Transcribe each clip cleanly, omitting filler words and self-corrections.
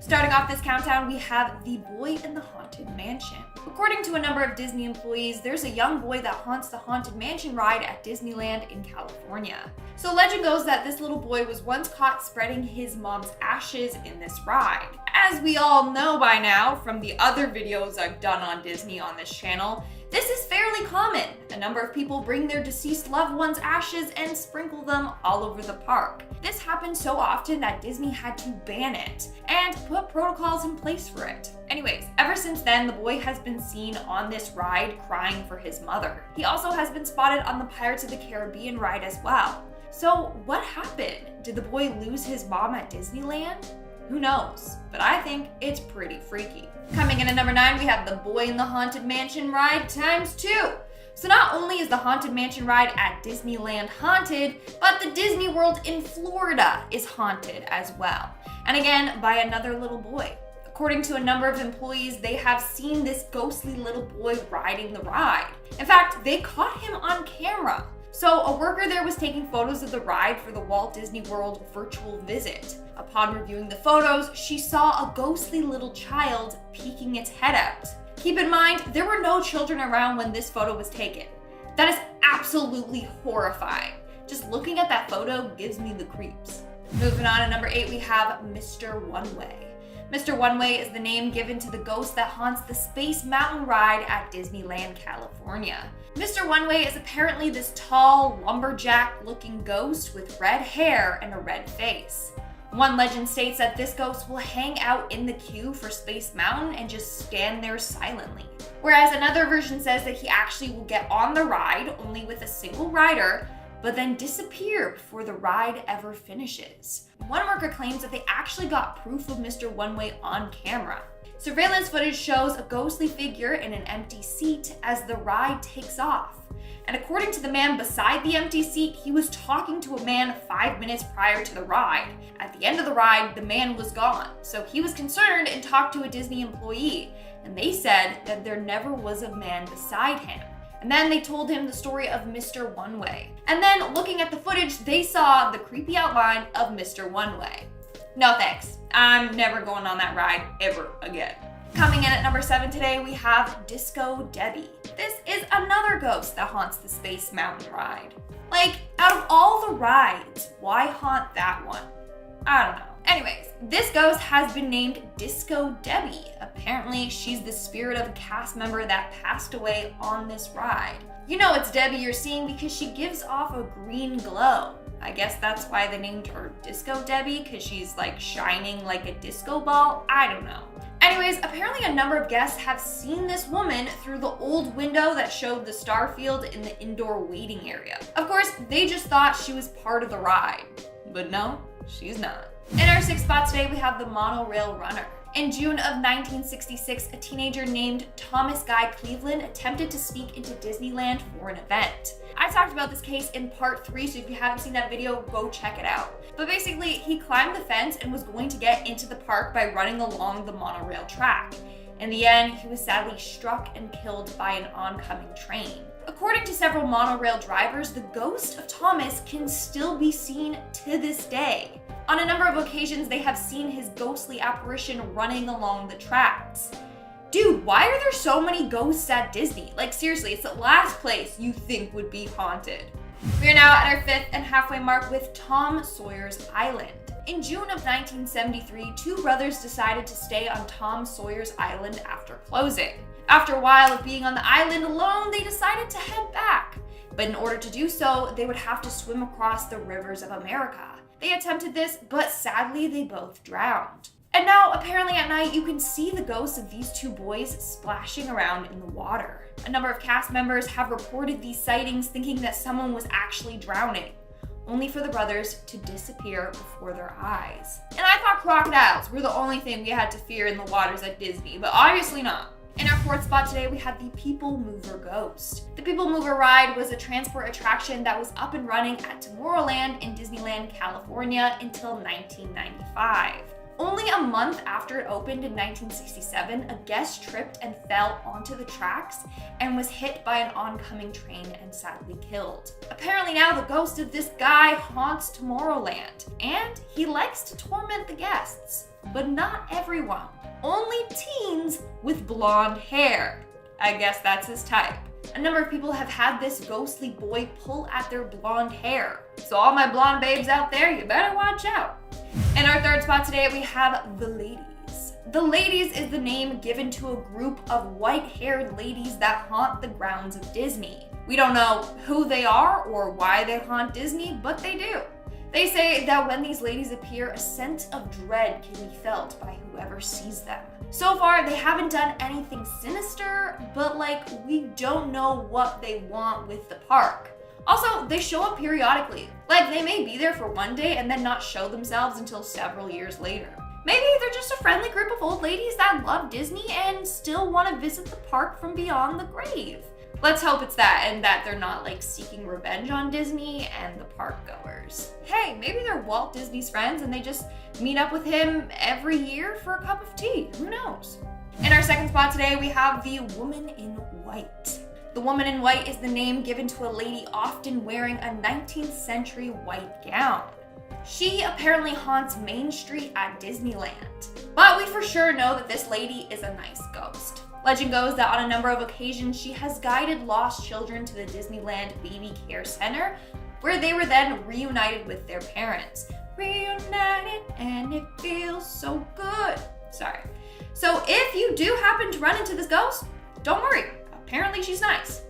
Starting off this countdown, we have the boy in the haunted mansion. According to a number of Disney employees, there's a young boy that haunts the Haunted Mansion ride at Disneyland in California. So legend goes that this little boy was once caught spreading his mom's ashes in this ride. As we all know by now from the other videos I've done on Disney on this channel, this is fairly common. A number of people bring their deceased loved ones' ashes and sprinkle them all over the park. This happened so often that Disney had to ban it and put protocols in place for it. Anyways, ever since then, the boy has been seen on this ride crying for his mother. He also has been spotted on the Pirates of the Caribbean ride as well. So what happened? Did the boy lose his mom at Disneyland? Who knows? But I think it's pretty freaky. Coming in at number 9, we have the Boy in the Haunted Mansion ride ×2. So not only is the Haunted Mansion ride at Disneyland haunted, but the Disney World in Florida is haunted as well. And again, by another little boy. According to a number of employees, they have seen this ghostly little boy riding the ride. In fact, they caught him on camera. So a worker there was taking photos of the ride for the Walt Disney World virtual visit. Upon reviewing the photos, she saw a ghostly little child peeking its head out. Keep in mind, there were no children around when this photo was taken. That is absolutely horrifying. Just looking at that photo gives me the creeps. Moving on to number 8, we have Mr. One Way. Mr. One Way is the name given to the ghost that haunts the Space Mountain ride at Disneyland, California. Mr. One Way is apparently this tall, lumberjack-looking ghost with red hair and a red face. One legend states that this ghost will hang out in the queue for Space Mountain and just stand there silently. Whereas another version says that he actually will get on the ride only with a single rider, but then disappear before the ride ever finishes. One worker claims that they actually got proof of Mr. One Way on camera. Surveillance footage shows a ghostly figure in an empty seat as the ride takes off. And according to the man beside the empty seat, he was talking to a man 5 minutes prior to the ride. At the end of the ride, the man was gone. So he was concerned and talked to a Disney employee, and they said that there never was a man beside him. And then they told him the story of Mr. One Way. And then looking at the footage, they saw the creepy outline of Mr. One Way. No thanks. I'm never going on that ride ever again. Coming in at number 7 today, we have Disco Debbie. This is another ghost that haunts the Space Mountain ride. Like, out of all the rides, why haunt that one? I don't know. Anyways, this ghost has been named Disco Debbie. Apparently, she's the spirit of a cast member that passed away on this ride. You know it's Debbie you're seeing because she gives off a green glow. I guess that's why they named her Disco Debbie, because she's like shining like a disco ball. I don't know. Anyways, apparently a number of guests have seen this woman through the old window that showed the star field in the indoor waiting area. Of course, they just thought she was part of the ride, but no, she's not. In our 6th spot today, we have the Monorail Runner. In June of 1966, a teenager named Thomas Guy Cleveland attempted to sneak into Disneyland for an event. I talked about this case in part 3, so if you haven't seen that video, go check it out. But basically, he climbed the fence and was going to get into the park by running along the monorail track. In the end, he was sadly struck and killed by an oncoming train. According to several monorail drivers, the ghost of Thomas can still be seen to this day. On a number of occasions, they have seen his ghostly apparition running along the tracks. Dude, why are there so many ghosts at Disney? Like seriously, it's the last place you think would be haunted. We are now at our 5th and halfway mark with Tom Sawyer's Island. In June of 1973, 2 brothers decided to stay on Tom Sawyer's Island after closing. After a while of being on the island alone, they decided to head back. But in order to do so, they would have to swim across the rivers of America. They attempted this, but sadly they both drowned. And now, apparently at night, you can see the ghosts of these 2 boys splashing around in the water. A number of cast members have reported these sightings thinking that someone was actually drowning, only for the brothers to disappear before their eyes. And I thought crocodiles were the only thing we had to fear in the waters at Disney, but obviously not. In our 4th spot today, we have the People Mover Ghost. The People Mover ride was a transport attraction that was up and running at Tomorrowland in Disneyland, California until 1995. Only a month after it opened in 1967, a guest tripped and fell onto the tracks and was hit by an oncoming train and sadly killed. Apparently now the ghost of this guy haunts Tomorrowland, and he likes to torment the guests, but not everyone. Only teens with blonde hair. I guess that's his type. A number of people have had this ghostly boy pull at their blonde hair. So all my blonde babes out there, you better watch out. In our third spot today, we have the Ladies. The Ladies is the name given to a group of white-haired ladies that haunt the grounds of Disney. We don't know who they are or why they haunt Disney, but they do. They say that when these ladies appear, a sense of dread can be felt by whoever sees them. So far, they haven't done anything sinister, but we don't know what they want with the park. Also, they show up periodically. They may be there for one day and then not show themselves until several years later. Maybe they're just a friendly group of old ladies that love Disney and still want to visit the park from beyond the grave. Let's hope it's that, and that they're not seeking revenge on Disney and the park goers. Hey, maybe they're Walt Disney's friends and they just meet up with him every year for a cup of tea. Who knows? In our second spot today, we have the Woman in White. The Woman in White is the name given to a lady often wearing a 19th century white gown. She apparently haunts Main Street at Disneyland, but we for sure know that this lady is a nice ghost. Legend goes that on a number of occasions she has guided lost children to the Disneyland Baby Care Center, where they were then reunited with their parents. Reunited and it feels so good. Sorry. So if you do happen to run into this ghost, don't worry. Apparently she's nice.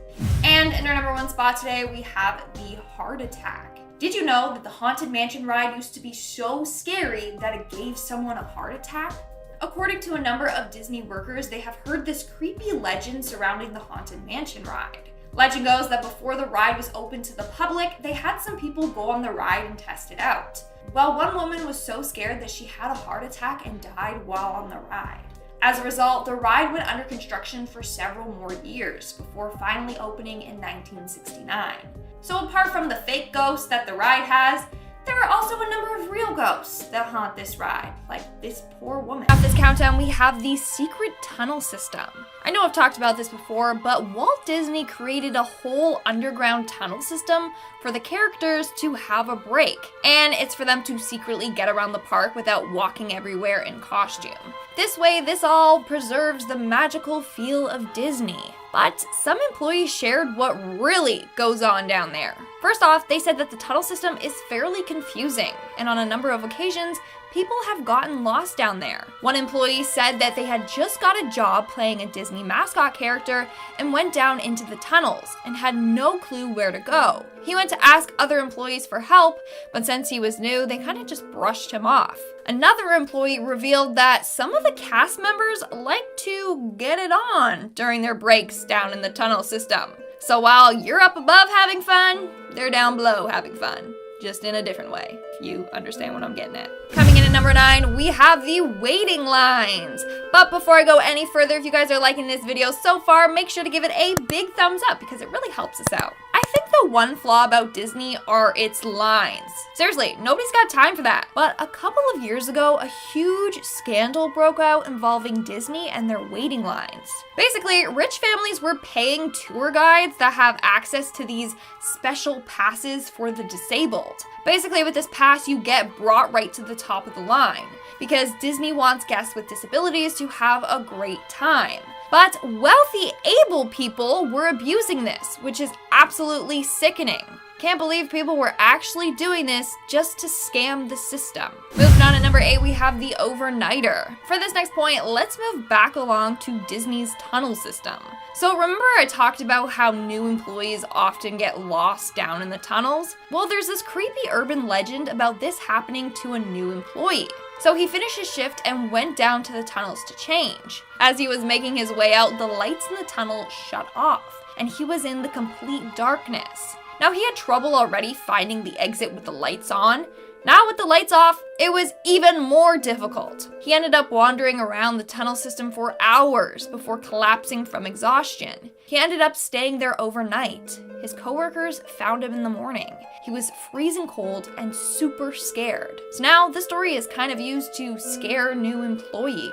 And in our number one spot today, we have the Heart Attack. Did you know that the Haunted Mansion ride used to be so scary that it gave someone a heart attack? According to a number of Disney workers, they have heard this creepy legend surrounding the Haunted Mansion ride. Legend goes that before the ride was open to the public, they had some people go on the ride and test it out. Well, one woman was so scared that she had a heart attack and died while on the ride. As a result, the ride went under construction for several more years before finally opening in 1969. So apart from the fake ghosts that the ride has, there are also a number of real ghosts that haunt this ride, like this poor woman. At this countdown, we have the secret tunnel system. I know I've talked about this before, but Walt Disney created a whole underground tunnel system for the characters to have a break. And it's for them to secretly get around the park without walking everywhere in costume. This way, this all preserves the magical feel of Disney. But some employees shared what really goes on down there. First off, they said that the tunnel system is fairly confusing, and on a number of occasions, people have gotten lost down there. One employee said that they had just got a job playing a Disney mascot character and went down into the tunnels and had no clue where to go. He went to ask other employees for help, but since he was new, they kind of just brushed him off. Another employee revealed that some of the cast members like to get it on during their breaks down in the tunnel system. So while you're up above having fun, they're down below having fun. Just in a different way, if you understand what I'm getting at. Coming in at number 9, we have the waiting lines. But before I go any further, if you guys are liking this video so far, make sure to give it a big thumbs up because it really helps us out. I think the one flaw about Disney are its lines. Seriously, nobody's got time for that. But a couple of years ago, a huge scandal broke out involving Disney and their waiting lines. Basically, rich families were paying tour guides that have access to these special passes for the disabled. Basically, with this pass, you get brought right to the top of the line because Disney wants guests with disabilities to have a great time. But wealthy, able people were abusing this, which is absolutely sickening. Can't believe people were actually doing this just to scam the system. Moving on at number 8, we have the overnighter. For this next point, let's move back along to Disney's tunnel system. So remember I talked about how new employees often get lost down in the tunnels? Well, there's this creepy urban legend about this happening to a new employee. So he finished his shift and went down to the tunnels to change. As he was making his way out, the lights in the tunnel shut off, and he was in the complete darkness. Now, he had trouble already finding the exit with the lights on. Now with the lights off, it was even more difficult. He ended up wandering around the tunnel system for hours before collapsing from exhaustion. He ended up staying there overnight. his coworkers found him in the morning. He was freezing cold and super scared. So now this story is kind of used to scare new employees.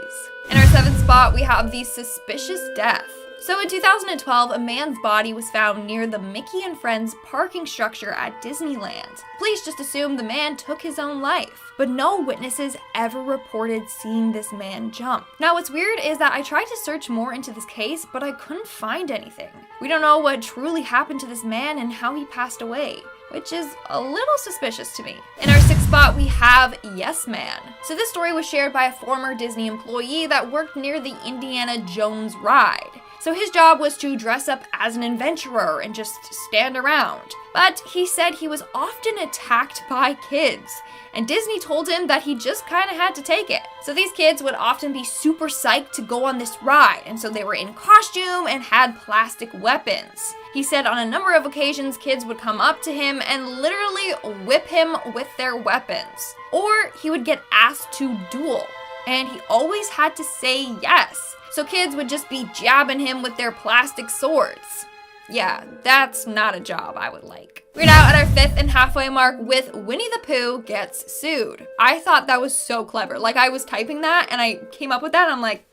In our 7th spot, we have the suspicious death. So in 2012, a man's body was found near the Mickey and Friends parking structure at Disneyland. Police just assumed the man took his own life, but no witnesses ever reported seeing this man jump. Now what's weird is that I tried to search more into this case, but I couldn't find anything. We don't know what truly happened to this man and how he passed away, which is a little suspicious to me. In our 6th spot, we have Yes Man. So this story was shared by a former Disney employee that worked near the Indiana Jones ride. So his job was to dress up as an adventurer and just stand around. But he said he was often attacked by kids, and Disney told him that he just kind of had to take it. So these kids would often be super psyched to go on this ride, and so they were in costume and had plastic weapons. He said on a number of occasions, kids would come up to him and literally whip him with their weapons. Or he would get asked to duel, and he always had to say yes. So kids would just be jabbing him with their plastic swords. Yeah, that's not a job I would like. We're now at our 5th and halfway mark with Winnie the Pooh gets sued. I thought that was so clever. Like, I was typing that and I came up with that and I'm like,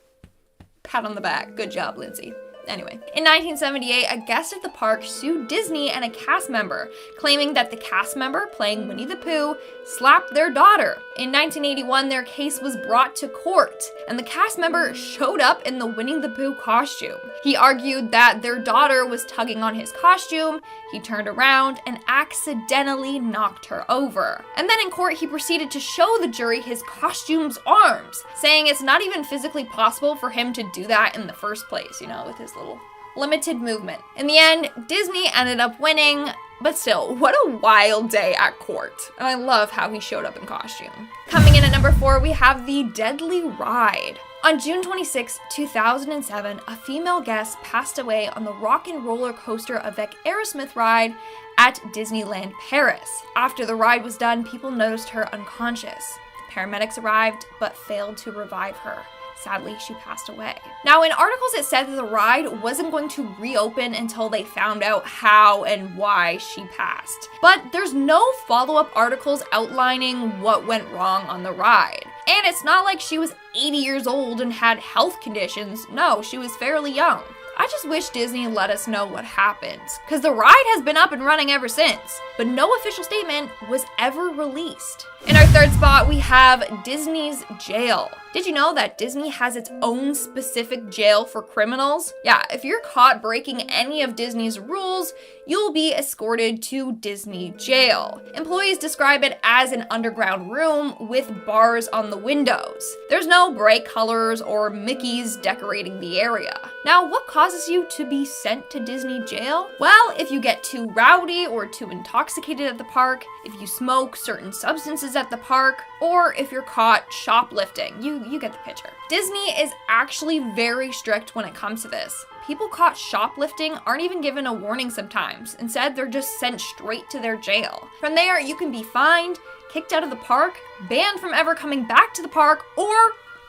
pat on the back. Good job, Lindsay. Anyway, in 1978, a guest at the park sued Disney and a cast member, claiming that the cast member playing Winnie the Pooh slapped their daughter. In 1981, their case was brought to court, and the cast member showed up in the Winnie the Pooh costume. He argued that their daughter was tugging on his costume, he turned around and accidentally knocked her over. And then in court, he proceeded to show the jury his costume's arms, saying it's not even physically possible for him to do that in the first place, you know, with his little limited movement. In the end, Disney ended up winning, but still, what a wild day at court. And I love how he showed up in costume. Coming in at number 4, we have the Deadly Ride. On June 26, 2007, a female guest passed away on the Rock and Roller Coaster avec Aerosmith ride at Disneyland Paris. After the ride was done, people noticed her unconscious. The paramedics arrived, but failed to revive her. Sadly, she passed away. Now, in articles, it said that the ride wasn't going to reopen until they found out how and why she passed. But there's no follow-up articles outlining what went wrong on the ride. And it's not like she was 80 years old and had health conditions. No, she was fairly young. I just wish Disney let us know what happened, because the ride has been up and running ever since, but no official statement was ever released. In our 3rd spot, we have Disney's jail. Did you know that Disney has its own specific jail for criminals? Yeah, if you're caught breaking any of Disney's rules, you'll be escorted to Disney jail. Employees describe it as an underground room with bars on the windows. There's no bright colors or Mickeys decorating the area. Now, what causes you to be sent to Disney jail? Well, if you get too rowdy or too intoxicated at the park, if you smoke certain substances at the park, or if you're caught shoplifting. You get the picture. Disney is actually very strict when it comes to this. People caught shoplifting aren't even given a warning sometimes. Instead, they're just sent straight to their jail. From there, you can be fined, kicked out of the park, banned from ever coming back to the park, or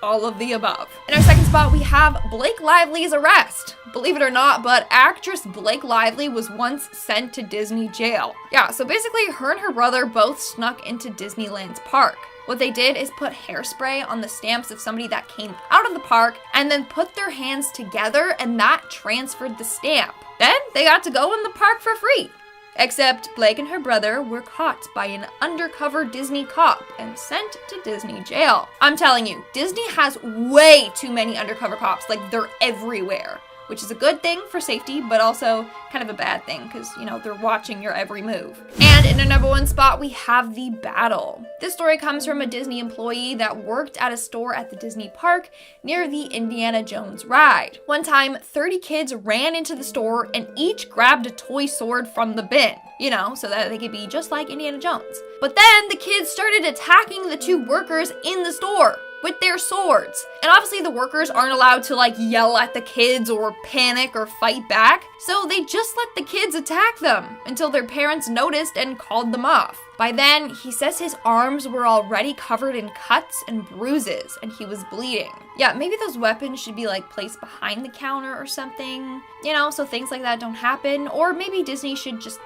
all of the above. In our 2nd spot, we have Blake Lively's arrest. Believe it or not, but actress Blake Lively was once sent to Disney jail. Yeah, so basically her and her brother both snuck into Disneyland's park. What they did is put hairspray on the stamps of somebody that came out of the park and then put their hands together, and that transferred the stamp. Then they got to go in the park for free. Except Blake and her brother were caught by an undercover Disney cop and sent to Disney jail. I'm telling you, Disney has way too many undercover cops. Like, they're everywhere, which is a good thing for safety, but also kind of a bad thing because, you know, they're watching your every move. And in our number 1 spot, we have The Battle. This story comes from a Disney employee that worked at a store at the Disney park near the Indiana Jones ride. One time, 30 kids ran into the store and each grabbed a toy sword from the bin, you know, so that they could be just like Indiana Jones. But then the kids started attacking the 2 workers in the store. with their swords. And obviously the workers aren't allowed to like yell at the kids or panic or fight back, so they just let the kids attack them until their parents noticed and called them off. By then, he says his arms were already covered in cuts and bruises and he was bleeding. Yeah, maybe those weapons should be like placed behind the counter or something, you know, so things like that don't happen. Or maybe Disney should just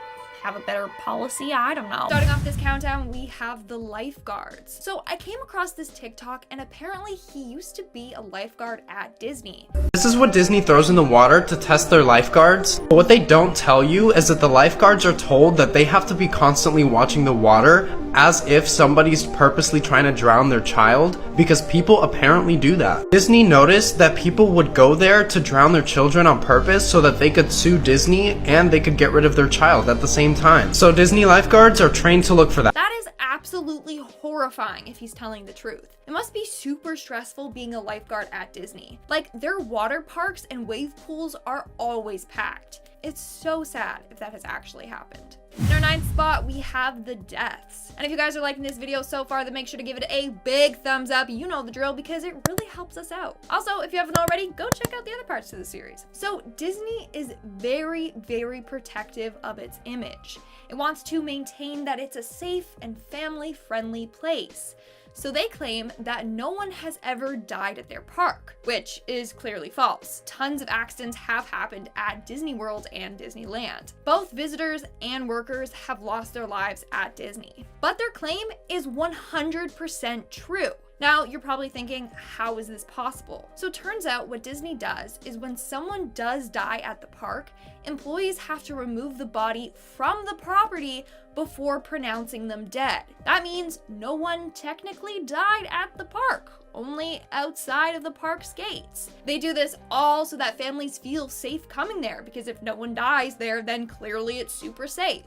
have a better policy, I don't know. Starting off this countdown, we have the Lifeguards. So I came across this TikTok and apparently he used to be a lifeguard at Disney. This is what Disney throws in the water to test their lifeguards. But what they don't tell you is that the lifeguards are told that they have to be constantly watching the water as if somebody's purposely trying to drown their child, because people apparently do that. Disney noticed that people would go there to drown their children on purpose so that they could sue Disney and they could get rid of their child at the same time. So Disney lifeguards are trained to look for that. That is absolutely horrifying if he's telling the truth. It must be super stressful being a lifeguard at Disney. Like, their water parks and wave pools are always packed. It's so sad if that has actually happened. In our 9th spot, we have the deaths. And if you guys are liking this video so far, then make sure to give it a big thumbs up. You know the drill, because it really helps us out. Also, if you haven't already, go check out the other parts of the series. So Disney is very, very protective of its image. It wants to maintain that it's a safe and family-friendly place. So they claim that no one has ever died at their park, which is clearly false. Tons of accidents have happened at Disney World and Disneyland. Both visitors and workers have lost their lives at Disney. But their claim is 100% true. Now, you're probably thinking, how is this possible? So it turns out what Disney does is when someone does die at the park, employees have to remove the body from the property before pronouncing them dead. That means no one technically died at the park, only outside of the park's gates. They do this all so that families feel safe coming there, because if no one dies there, then clearly it's super safe.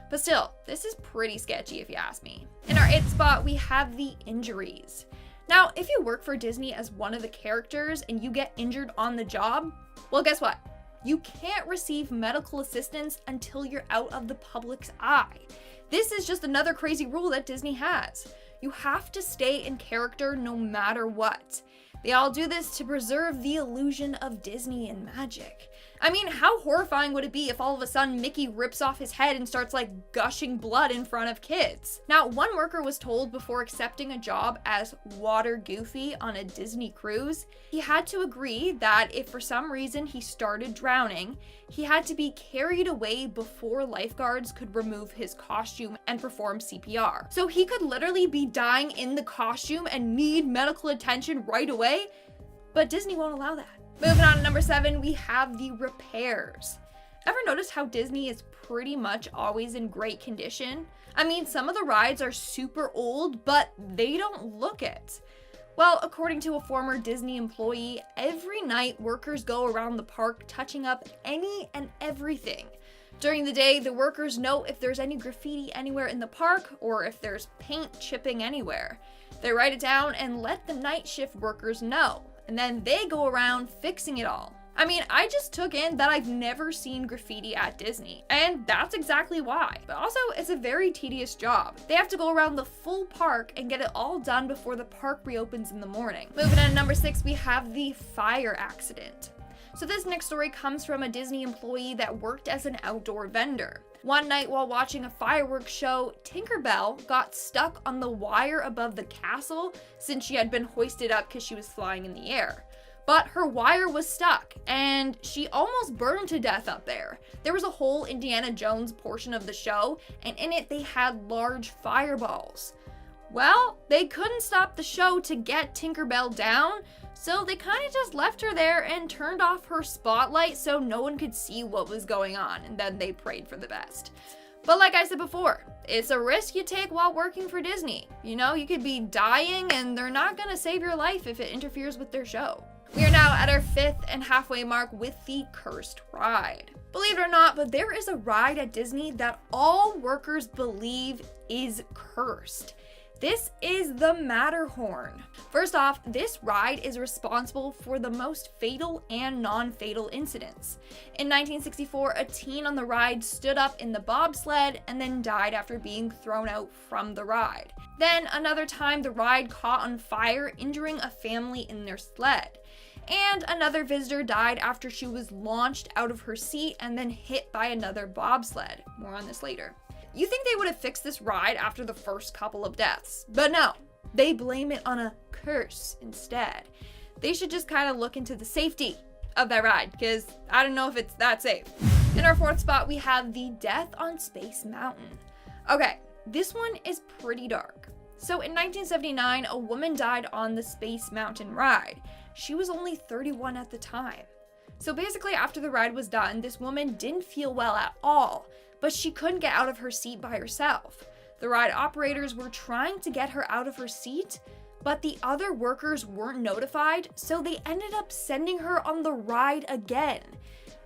But still, this is pretty sketchy if you ask me. In our 8th spot, we have the injuries. Now, if you work for Disney as one of the characters and you get injured on the job, well, guess what? You can't receive medical assistance until you're out of the public's eye. This is just another crazy rule that Disney has. You have to stay in character no matter what. They all do this to preserve the illusion of Disney and magic. I mean, how horrifying would it be if all of a sudden Mickey rips off his head and starts like gushing blood in front of kids? Now, one worker was told before accepting a job as Water Goofy on a Disney cruise, he had to agree that if for some reason he started drowning, he had to be carried away before lifeguards could remove his costume and perform CPR. So he could literally be dying in the costume and need medical attention right away, but Disney won't allow that. Moving on to number 7, we have the repairs. Ever notice how Disney is pretty much always in great condition? I mean, some of the rides are super old, but they don't look it. Well, according to a former Disney employee, every night workers go around the park touching up any and everything. During the day, the workers note if there's any graffiti anywhere in the park or if there's paint chipping anywhere. They write it down and let the night shift workers know, and then they go around fixing it all. I mean, I just took in that I've never seen graffiti at Disney, and that's exactly why. But also, it's a very tedious job. They have to go around the full park and get it all done before the park reopens in the morning. Moving on to number 6, we have the fire accident. So this next story comes from a Disney employee that worked as an outdoor vendor. One night while watching a fireworks show, Tinkerbell got stuck on the wire above the castle since she had been hoisted up because she was flying in the air. But her wire was stuck, and she almost burned to death up there. There was a whole Indiana Jones portion of the show, and in it they had large fireballs. Well, they couldn't stop the show to get Tinkerbell down, so they kind of just left her there and turned off her spotlight so no one could see what was going on, and then they prayed for the best. But like I said before, it's a risk you take while working for Disney. You know, you could be dying and they're not gonna save your life if it interferes with their show. We are now at our 5th and halfway mark with the cursed ride. Believe it or not, but there is a ride at Disney that all workers believe is cursed. This is the Matterhorn. First off, this ride is responsible for the most fatal and non-fatal incidents. In 1964, a teen on the ride stood up in the bobsled and then died after being thrown out from the ride. Then another time, the ride caught on fire, injuring a family in their sled. And another visitor died after she was launched out of her seat and then hit by another bobsled. More on this later. You think they would have fixed this ride after the first couple of deaths, but no, they blame it on a curse instead. They should just kind of look into the safety of that ride, because I don't know if it's that safe. In our fourth spot, we have the Death on Space Mountain. Okay, this one is pretty dark. So in 1979, a woman died on the Space Mountain ride. She was only 31 at the time. So basically, after the ride was done, this woman didn't feel well at all, but she couldn't get out of her seat by herself. The ride operators were trying to get her out of her seat, but the other workers weren't notified, so they ended up sending her on the ride again.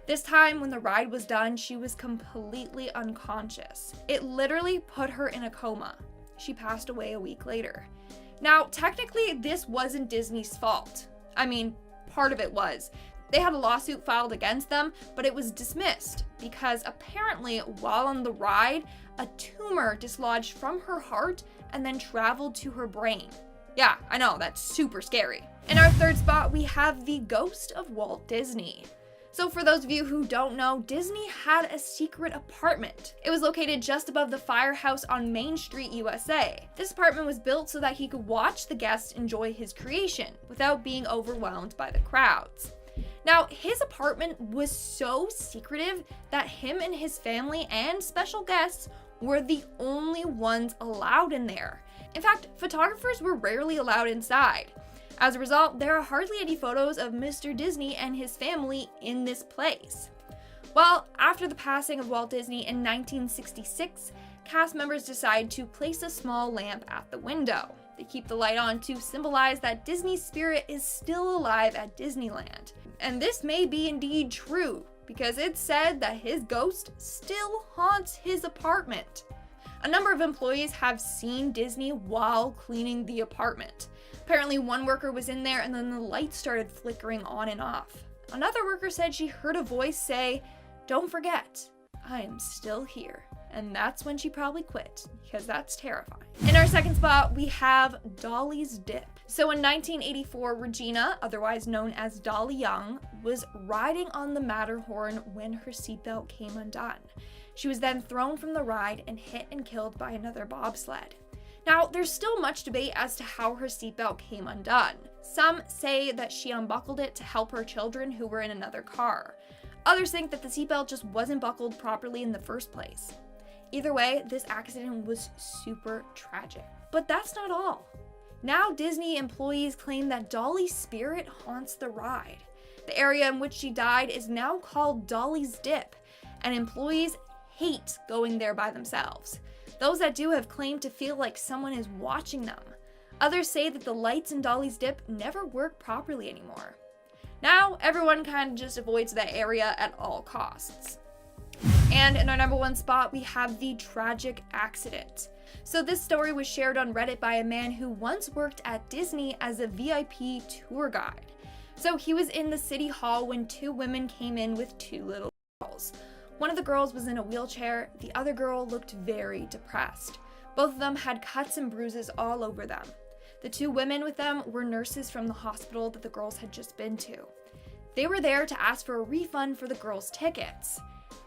This time, when the ride was done, she was completely unconscious. It literally put her in a coma. She passed away a week later. Now, technically, this wasn't Disney's fault. I mean, part of it was. They had a lawsuit filed against them, but it was dismissed because apparently while on the ride, a tumor dislodged from her heart and then traveled to her brain. Yeah, I know, that's super scary. In our third spot, we have the ghost of Walt Disney. So for those of you who don't know, Disney had a secret apartment. It was located just above the firehouse on Main Street, USA. This apartment was built so that he could watch the guests enjoy his creation without being overwhelmed by the crowds. Now, his apartment was so secretive that him and his family and special guests were the only ones allowed in there. In fact, photographers were rarely allowed inside. As a result, there are hardly any photos of Mr. Disney and his family in this place. Well, after the passing of Walt Disney in 1966, cast members decide to place a small lamp at the window. They keep the light on to symbolize that Disney's spirit is still alive at Disneyland. And this may be indeed true, because it's said that his ghost still haunts his apartment. A number of employees have seen Disney while cleaning the apartment. Apparently one worker was in there and then the lights started flickering on and off. Another worker said she heard a voice say, "Don't forget, I am still here." And that's when she probably quit, because that's terrifying. In our second spot, we have Dollys Dip. So in 1984, Regina, otherwise known as Dolly Young, was riding on the Matterhorn when her seatbelt came undone. She was then thrown from the ride and hit and killed by another bobsled. Now, there's still much debate as to how her seatbelt came undone. Some say that she unbuckled it to help her children who were in another car. Others think that the seatbelt just wasn't buckled properly in the first place. Either way, this accident was super tragic. But that's not all. Now Disney employees claim that Dolly's spirit haunts the ride. The area in which she died is now called Dollys Dip, and employees hate going there by themselves. Those that do have claimed to feel like someone is watching them. Others say that the lights in Dollys Dip never work properly anymore. Now everyone kind of just avoids that area at all costs. And in our number one spot, we have the tragic accident. So this story was shared on Reddit by a man who once worked at Disney as a VIP tour guide. So he was in the city hall when two women came in with two little girls. One of the girls was in a wheelchair, the other girl looked very depressed. Both of them had cuts and bruises all over them. The two women with them were nurses from the hospital that the girls had just been to. They were there to ask for a refund for the girls' tickets.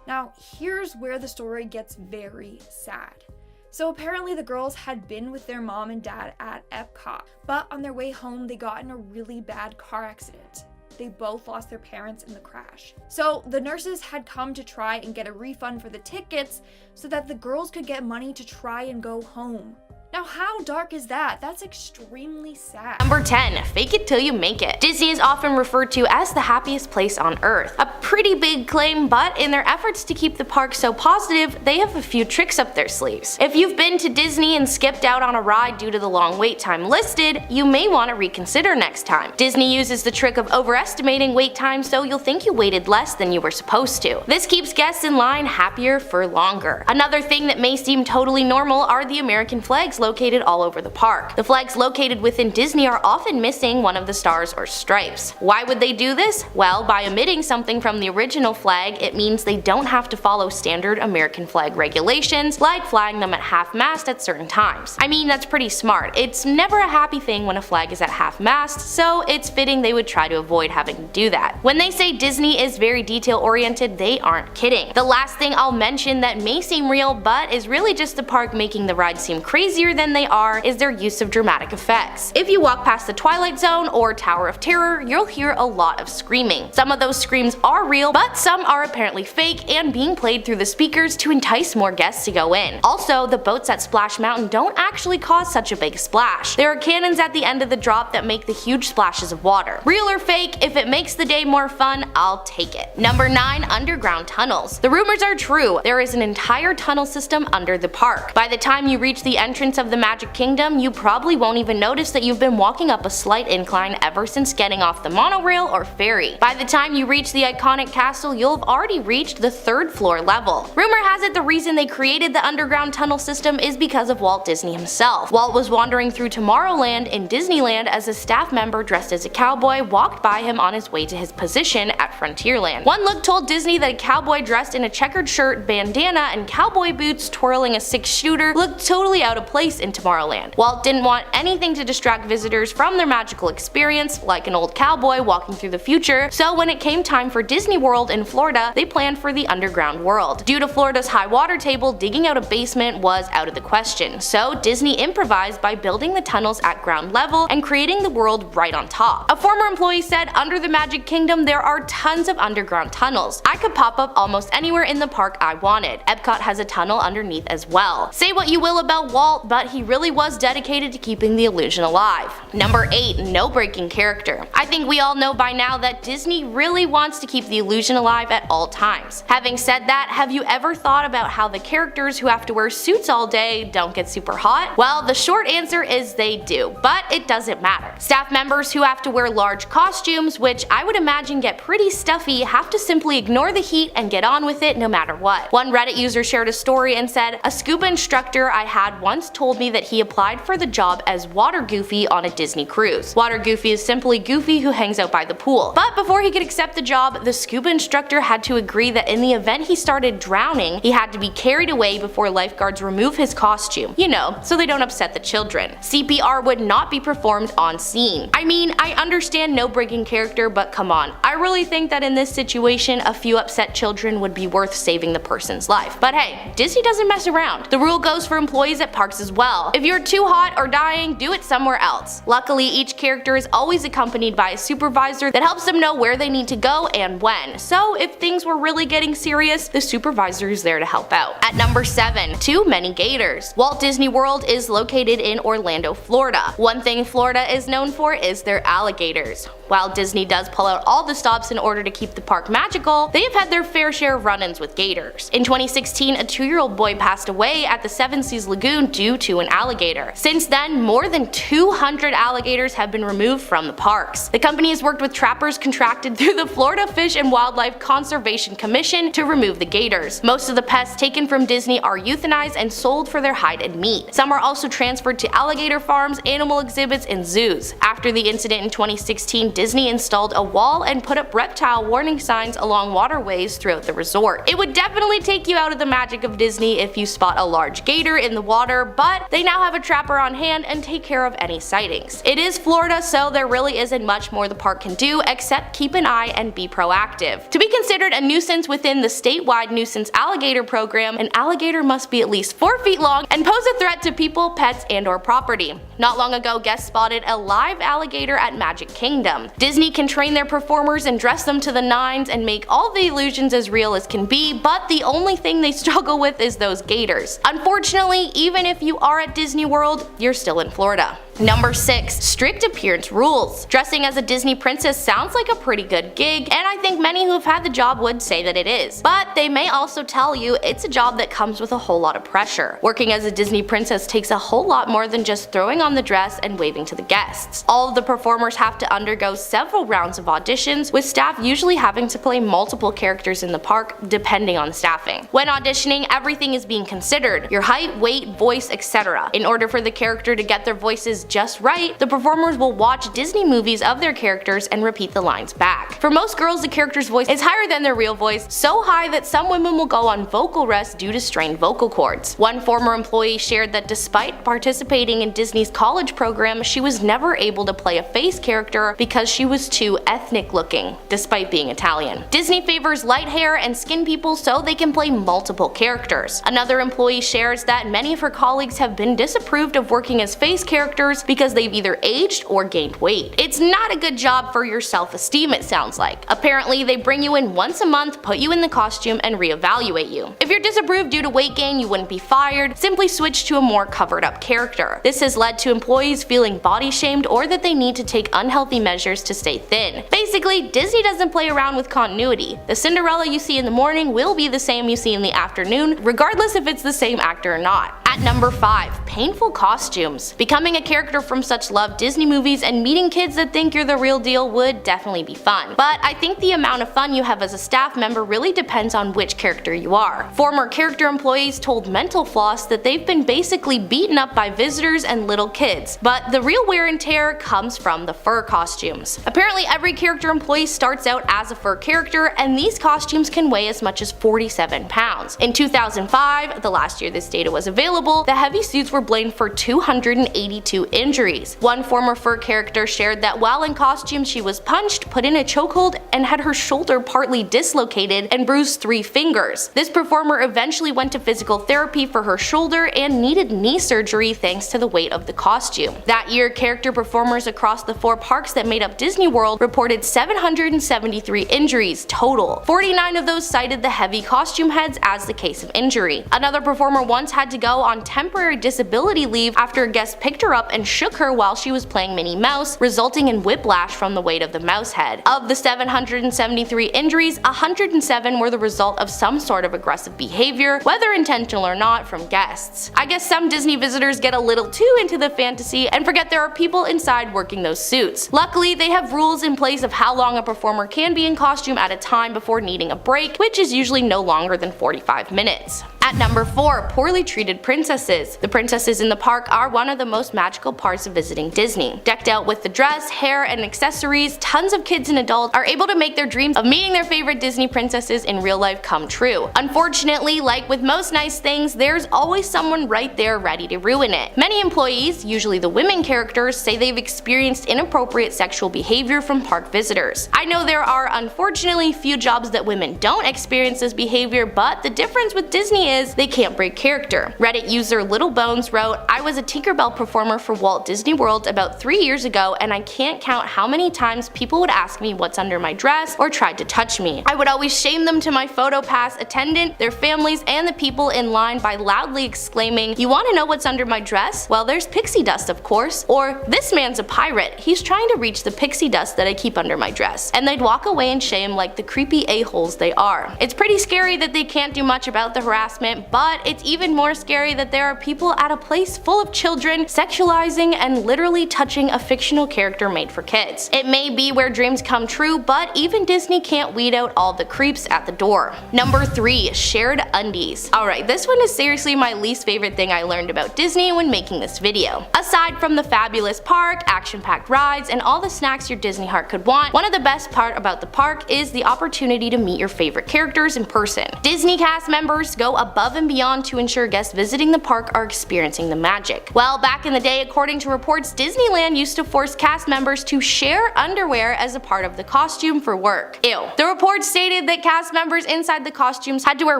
Now, here's where the story gets very sad. So apparently the girls had been with their mom and dad at Epcot, but on their way home they got in a really bad car accident. They both lost their parents in the crash. So the nurses had come to try and get a refund for the tickets so that the girls could get money to try and go home. Now, how dark is that? That's extremely sad. Number 10, fake it till you make it. Disney is often referred to as the happiest place on earth. A pretty big claim, but in their efforts to keep the park so positive, they have a few tricks up their sleeves. If you've been to Disney and skipped out on a ride due to the long wait time listed, you may want to reconsider next time. Disney uses the trick of overestimating wait time so you'll think you waited less than you were supposed to. This keeps guests in line happier for longer. Another thing that may seem totally normal are the American flags located all over the park. The flags located within Disney are often missing one of the stars or stripes. Why would they do this? Well, by omitting something from the original flag, it means they don't have to follow standard American flag regulations, like flying them at half-mast at certain times. I mean, that's pretty smart. It's never a happy thing when a flag is at half-mast, so it's fitting they would try to avoid having to do that. When they say Disney is very detail-oriented, they aren't kidding. The last thing I'll mention that may seem real but is really just the park making the rides seem crazier than they are is their use of dramatic effects. If you walk past the Twilight Zone or Tower of Terror, you'll hear a lot of screaming. Some of those screams are real, but some are apparently fake and being played through the speakers to entice more guests to go in. Also, the boats at Splash Mountain don't actually cause such a big splash. There are cannons at the end of the drop that make the huge splashes of water. Real or fake, if it makes the day more fun, I'll take it. Number 9. Underground tunnels. The rumors are true. There is an entire tunnel system under the park. By the time you reach the entrance of the Magic Kingdom, you probably won't even notice that you've been walking up a slight incline ever since getting off the monorail or ferry. By the time you reach the iconic castle, you'll have already reached the 3rd floor level. Rumor has it the reason they created the underground tunnel system is because of Walt Disney himself. Walt was wandering through Tomorrowland in Disneyland as a staff member dressed as a cowboy walked by him on his way to his position at Frontierland. One look told Disney that a cowboy dressed in a checkered shirt, bandana, and cowboy boots twirling a 6-shooter looked totally out of place in Tomorrowland. Walt didn't want anything to distract visitors from their magical experience, like an old cowboy walking through the future, so when it came time for Disney World in Florida, they planned for the underground world. Due to Florida's high water table, digging out a basement was out of the question, so Disney improvised by building the tunnels at ground level and creating the world right on top. A former employee said, "Under the Magic Kingdom, there are tons of underground tunnels. I could pop up almost anywhere in the park I wanted. Epcot has a tunnel underneath as well." Say what you will about Walt, but he really was dedicated to keeping the illusion alive. Number 8. No breaking character. I think we all know by now that Disney really wants to keep the illusion alive at all times. Having said that, have you ever thought about how the characters who have to wear suits all day don't get super hot? Well, the short answer is they do, but it doesn't matter. Staff members who have to wear large costumes, which I would imagine get pretty stuffy, have to simply ignore the heat and get on with it no matter what. One Reddit user shared a story and said, "A scuba instructor I had once told me that he applied for the job as Water Goofy on a Disney cruise. Water Goofy is simply Goofy who hangs out by the pool. But before he could accept the job, the scuba instructor had to agree that in the event he started drowning, he had to be carried away before lifeguards remove his costume. You know, so they don't upset the children. CPR would not be performed on scene." I mean, I understand no breaking character, but come on, I really think that in this situation, a few upset children would be worth saving the person's life. But hey, Disney doesn't mess around. The rule goes for employees at parks as well. If you're too hot or dying, do it somewhere else. Luckily, each character is always accompanied by a supervisor that helps them know where they need to go and when. So if things were really getting serious, the supervisor is there to help out. At number 7. Too many gators. Walt Disney World is located in Orlando, Florida. One thing Florida is known for is their alligators. While Disney does pull out all the stops in order to keep the park magical, they have had their fair share of run-ins with gators. In 2016, a 2-year-old boy passed away at the Seven Seas Lagoon due to an alligator. Since then, more than 200 alligators have been removed from the parks. The company has worked with trappers contracted through the Florida Fish and Wildlife Conservation Commission to remove the gators. Most of the pests taken from Disney are euthanized and sold for their hide and meat. Some are also transferred to alligator farms, animal exhibits, and zoos. After the incident in 2016, Disney installed a wall and put up reptile warning signs along waterways throughout the resort. It would definitely take you out of the magic of Disney if you spot a large gator in the water, but they now have a trapper on hand and take care of any sightings. It is Florida, so there really isn't much more the park can do except keep an eye and be proactive. To be considered a nuisance within the statewide nuisance alligator program, an alligator must be at least 4 feet long and pose a threat to people, pets, and/or property. Not long ago, guests spotted a live alligator at Magic Kingdom. Disney can train their performers and dress them to the nines and make all the illusions as real as can be, but the only thing they struggle with is those gators. Unfortunately, even if you are at Disney World, you're still in Florida. Number 6. Strict appearance rules. Dressing as a Disney princess sounds like a pretty good gig, and I think many who have had the job would say that it is. But they may also tell you it's a job that comes with a whole lot of pressure. Working as a Disney princess takes a whole lot more than just throwing on the dress and waving to the guests. All of the performers have to undergo several rounds of auditions, with staff usually having to play multiple characters in the park depending on staffing. When auditioning, everything is being considered: your height, weight, voice, etc. In order for the character to get their voices just right, the performers will watch Disney movies of their characters and repeat the lines back. For most girls, the character's voice is higher than their real voice, so high that some women will go on vocal rest due to strained vocal cords. One former employee shared that despite participating in Disney's college program, she was never able to play a face character because she was too ethnic looking, despite being Italian. Disney favors light hair and skin people so they can play multiple characters. Another employee shares that many of her colleagues have been disapproved of working as face characters because they've either aged or gained weight. It's not a good job for your self-esteem, it sounds like. Apparently, they bring you in once a month, put you in the costume, and reevaluate you. If you're disapproved due to weight gain, you wouldn't be fired, simply switch to a more covered up character. This has led to employees feeling body shamed or that they need to take unhealthy measures to stay thin. Basically, Disney doesn't play around with continuity. The Cinderella you see in the morning will be the same you see in the afternoon, regardless if it's the same actor or not. At number 5. Painful costumes. Becoming a character from such loved Disney movies and meeting kids that think you're the real deal would definitely be fun. But I think the amount of fun you have as a staff member really depends on which character you are. Former character employees told Mental Floss that they've been basically beaten up by visitors and little kids, but the real wear and tear comes from the fur costumes. Apparently every character employee starts out as a fur character, and these costumes can weigh as much as 47 pounds. In 2005, the last year this data was available, the heavy suits were blamed for 282 injuries. One former fur character shared that while in costume she was punched, put in a chokehold, and had her shoulder partly dislocated and bruised 3 fingers. This performer eventually went to physical therapy for her shoulder and needed knee surgery thanks to the weight of the costume. That year, character performers across the 4 parks that made up Disney World reported 773 injuries total. 49 of those cited the heavy costume heads as the case of injury. Another performer once had to go on temporary disability leave after a guest picked her up and shook her while she was playing Minnie Mouse, resulting in whiplash from the weight of the mouse head. Of the 773 injuries, 107 were the result of some sort of aggressive behavior, whether intentional or not, from guests. I guess some Disney visitors get a little too into the fantasy and forget there are people inside working those suits. Luckily, they have rules in place of how long a performer can be in costume at a time before needing a break, which is usually no longer than 45 minutes. At number 4. Poorly treated princesses. The princesses in the park are one of the most magical parts of visiting Disney. Decked out with the dress, hair, and accessories, tons of kids and adults are able to make their dreams of meeting their favorite Disney princesses in real life come true. Unfortunately, like with most nice things, there's always someone right there ready to ruin it. Many employees, usually the women characters, say they've experienced inappropriate sexual behavior from park visitors. I know there are unfortunately few jobs that women don't experience this behavior, but the difference with Disney is they can't break character. Reddit user Little Bones wrote, "I was a Tinkerbell performer for Walt Disney World about 3 years ago, and I can't count how many times people would ask me what's under my dress or tried to touch me. I would always shame them to my photo pass attendant, their families, and the people in line by loudly exclaiming, 'You want to know what's under my dress? Well, there's pixie dust, of course,' or 'This man's a pirate, he's trying to reach the pixie dust that I keep under my dress,' and they'd walk away in shame like the creepy a-holes they are. It's pretty scary that they can't do much about the harassment, but it's even more scary that there are people at a place full of children sexualizing and literally touching a fictional character made for kids. It may be where dreams come true, but even Disney can't weed out all the creeps at the door." Number 3. Shared undies. Alright, this one is seriously my least favorite thing I learned about Disney when making this video. Aside from the fabulous park, action-packed rides, and all the snacks your Disney heart could want, one of the best part about the park is the opportunity to meet your favorite characters in person. Disney cast members go above and beyond to ensure guests visiting the park are experiencing the magic. Well, back in the day, according to reports, Disneyland used to force cast members to share underwear as a part of the costume for work. Ew. The report stated that cast members inside the costumes had to wear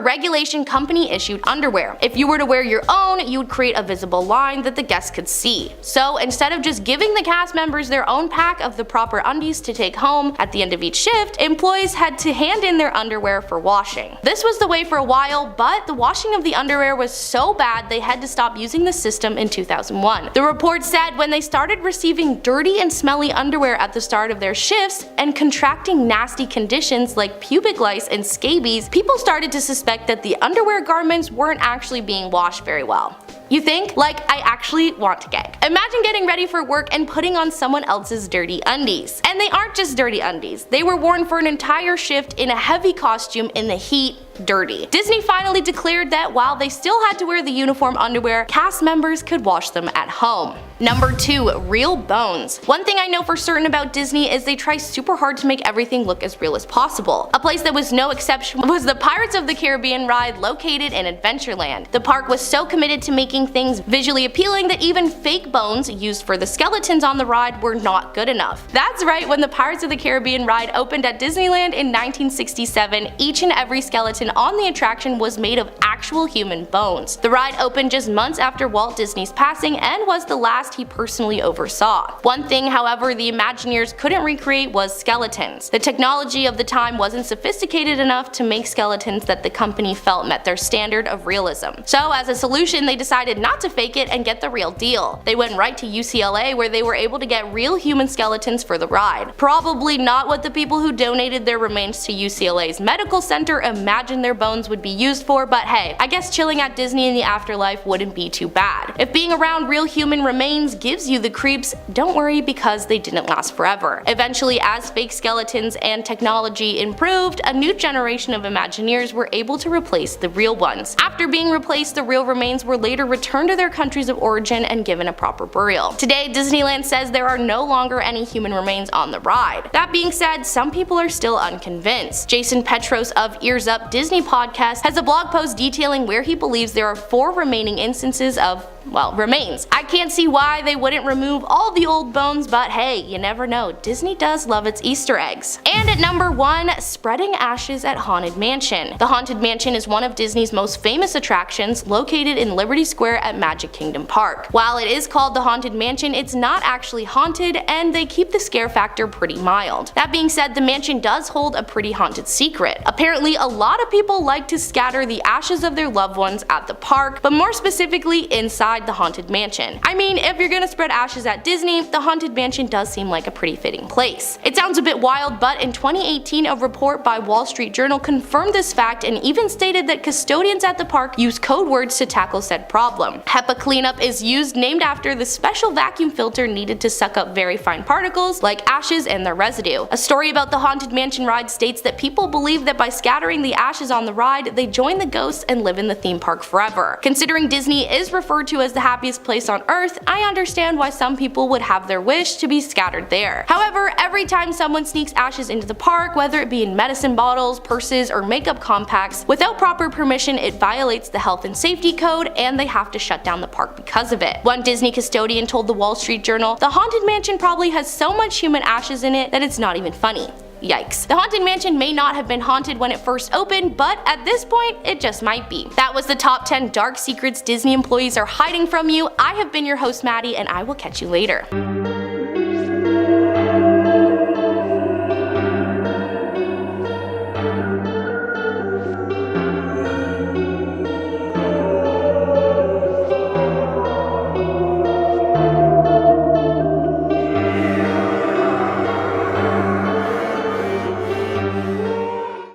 regulation company-issued underwear. If you were to wear your own, you would create a visible line that the guests could see. So instead of just giving the cast members their own pack of the proper undies to take home at the end of each shift, employees had to hand in their underwear for washing. This was the way for a while, but the washing of the underwear was so bad they had to stop using the system in 2001. The report said when they started receiving dirty and smelly underwear at the start of their shifts and contracting nasty conditions like pubic lice and scabies, people started to suspect that the underwear garments weren't actually being washed very well. You think? Like, I actually want to gag. Imagine getting ready for work and putting on someone else's dirty undies. And they aren't just dirty undies. They were worn for an entire shift in a heavy costume in the heat, dirty. Disney finally declared that while they still had to wear the uniform underwear, cast members could wash them at home. Number 2. Real bones. One thing I know for certain about Disney is they try super hard to make everything look as real as possible. A place that was no exception was the Pirates of the Caribbean ride located in Adventureland. The park was so committed to making things visually appealing that even fake bones used for the skeletons on the ride were not good enough. That's right, when the Pirates of the Caribbean ride opened at Disneyland in 1967, each and every skeleton on the attraction was made of actual human bones. The ride opened just months after Walt Disney's passing and was the last he personally oversaw. One thing, however, the Imagineers couldn't recreate was skeletons. The technology of the time wasn't sophisticated enough to make skeletons that the company felt met their standard of realism. So as a solution, they decided not to fake it and get the real deal. They went right to UCLA where they were able to get real human skeletons for the ride. Probably not what the people who donated their remains to UCLA's medical center imagined their bones would be used for, but hey, I guess chilling at Disney in the afterlife wouldn't be too bad. If being around real human remains gives you the creeps, don't worry because they didn't last forever. Eventually, as fake skeletons and technology improved, a new generation of Imagineers were able to replace the real ones. After being replaced, the real remains were later returned to their countries of origin and given a proper burial. Today, Disneyland says there are no longer any human remains on the ride. That being said, some people are still unconvinced. Jason Petros of Ears Up Disney podcast has a blog post detailing where he believes there are 4 remaining instances of, well, remains. I can't see why they wouldn't remove all the old bones, but hey, you never know, Disney does love its Easter eggs. And at number 1, spreading ashes at Haunted Mansion. The Haunted Mansion is one of Disney's most famous attractions, located in Liberty Square at Magic Kingdom Park. While it is called the Haunted Mansion, it's not actually haunted, and they keep the scare factor pretty mild. That being said, the mansion does hold a pretty haunted secret. Apparently, a lot of people like to scatter the ashes of their loved ones at the park, but more specifically inside the Haunted Mansion. I mean, if you're gonna spread ashes at Disney, the Haunted Mansion does seem like a pretty fitting place. It sounds a bit wild, but in 2018 a report by Wall Street Journal confirmed this fact and even stated that custodians at the park use code words to tackle said problem. HEPA cleanup is used, named after the special vacuum filter needed to suck up very fine particles like ashes and their residue. A story about the Haunted Mansion ride states that people believe that by scattering the ashes on the ride, they join the ghosts and live in the theme park forever. Considering Disney is referred to as the happiest place on earth, I understand why some people would have their wish to be scattered there. However, every time someone sneaks ashes into the park, whether it be in medicine bottles, purses, or makeup compacts, without proper permission, it violates the health and safety code and they have to shut down the park because of it. One Disney custodian told the Wall Street Journal, "The Haunted Mansion probably has so much human ashes in it that it's not even funny." Yikes. The Haunted Mansion may not have been haunted when it first opened, but at this point, it just might be. That was the top 10 dark secrets Disney employees are hiding from you. I have been your host, Maddie, and I will catch you later.